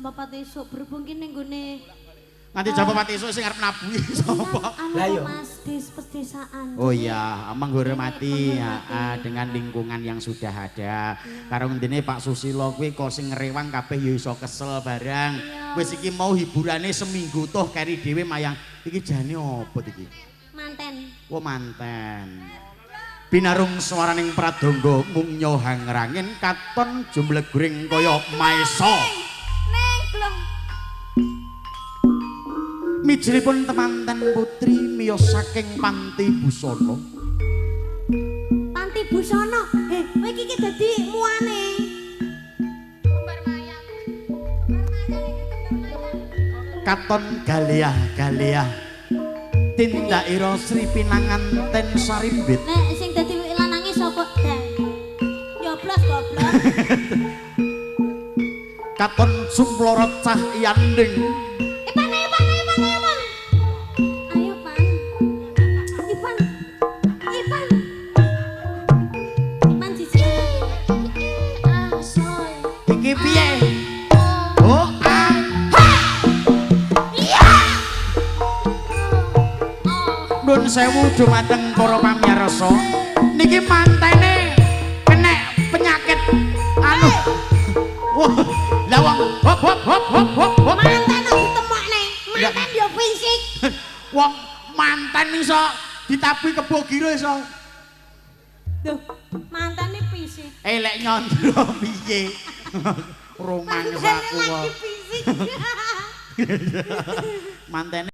jam 4 esuk berhubung ki ning nggone nganti jam 4 esuk sing arep nabuhi sapa? Lah yo Mas pedesaan. Oh iya, menghormati dengan lingkungan yang sudah ada. Karo ngene Pak Susilo kuwi kok sing ngrewang kabeh ya iso kesel barang. Wis iki mau hiburane seminggu toh keri dhewe mayang. Iki jane opo iki? Manten. Oh manten. Binarung swaraning pradangga mung nyohang rangin katon jumblegring kaya maesa. Neng belum. Mijripun temanten putri miyos saking Panti Busana. Panti Busana. Kowe iki dadi muane. Kembar mayang. Katon galeah-galeah. Tindakira Sri Pinanganten Sarimbit. Nek sing dadi lanange sapa? Nyoblos goblok. Katon Sumplorot Cahyaning. Ayo Pan. Ipan. Ipan siji. Soy. Iki piye? Oh, Nun sewu dumateng para pamirsa. Niki mantene kena penyakit anu. Wah, lah wong hop. Mantan aku temokne. Mantan yo fisik. Wong manten iso ditabi kebo giro iso. Duh, mantane fisik. Elek nyondro piye? Rumangsaku kok. Lagi fisik. Mantene